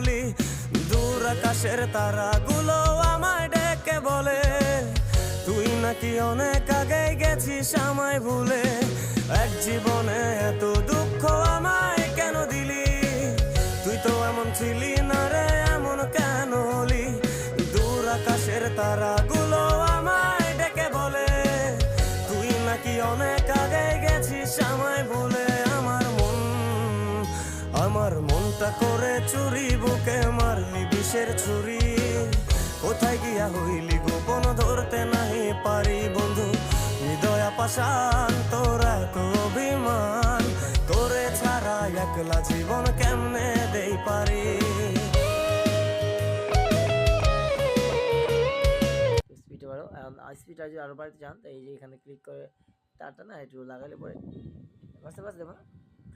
হলি, দূর আকাশের তারাগুলো আমায় ডেকে বলে তুই নাকি অনেক আগে গেছিস আমায় ভুলে। এক জীবনে এত দুঃখ আমায় কেন দিলি, তুই তো এমন ছিলি না রে, এমন কেন হলি। দূর আকাশের তারাগুলো আমায় ডেকে বলে তুই নাকি অনেক আগে গেছিস আমায় ভুলে। আমার মনটা করে চুরি, বুকে মারলি বিষের ছুরি। কোথায় গিয়া হইলি গোপন ধরতে নাহি পারি বন্ধু, হৃদয় পাষাণ তোর এত অভিমান, তোরে ছাড়া একলা জীবন কেমনে দেই পারি। স্পিডে বাড়ো, স্পিডটা যদি আরও বাড়তে চান তো এই যে এখানে ক্লিক করে তারটা না একটু লাগালে পরে বাঁচতে বাঁচতে দেবো,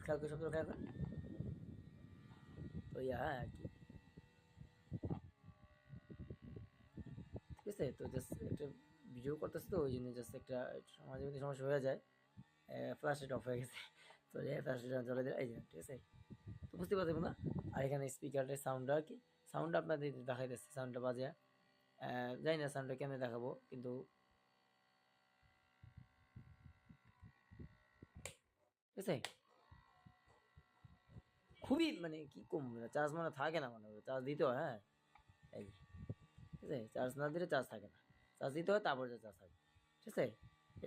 খেয়াল করে সব খেয়াল করে। তো হ্যাঁ আর কি, ঠিক আছে। তো জাস্ট একটা ভিডিও করতেছে তো ওই জন্য জাস্ট একটা মাঝে মধ্যে সমস্যা হয়ে যায়, ফ্ল্যাশ লাইট অফ হয়ে গেছে। তো যে ফ্ল্যাশ লাইট জ্বলে দিলে এই যে, ঠিক আছে। তো বুঝতে পারছেন না। আর এখানে স্পিকারের সাউন্ডটা আর কি, সাউন্ডটা আপনাদের দেখাইতেছে, সাউন্ডটা বাজে জানি না সাউন্ডটা কেমনে দেখাবো, কিন্তু ঠিক আছে। খুবই মানে কি কম, চার্জ মানে থাকে না, মানে চার্জ দিতে হয়। হ্যাঁ এই ঠিক আছে, চার্জ না দিলে চার্জ থাকে না, চার্জ দিতে হয় তারপর চার্জ থাকে, ঠিক আছে।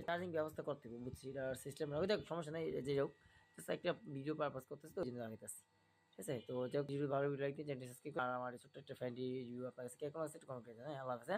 চার্জিং ব্যবস্থা করতে হবে, বুঝছি এটা সিস্টেম ওই দেখ, সমস্যা নেই, যে হোক জাস্ট একটা ভিডিও পারপাস করতেছে তো ওই জন্য লাগাইতেছি, ঠিক আছে। তো যাই হোক, যদি ভালো ভিডিও লাগতে চ্যানেলটি সাবস্ক্রাইব আর আমার ছোট্ট একটা ফ্রেন্ডলি রিভিউ আপনার কাছে কেমন আছে একটু কমেন্ট করে জানাই। আল্লাহ হাফেজ।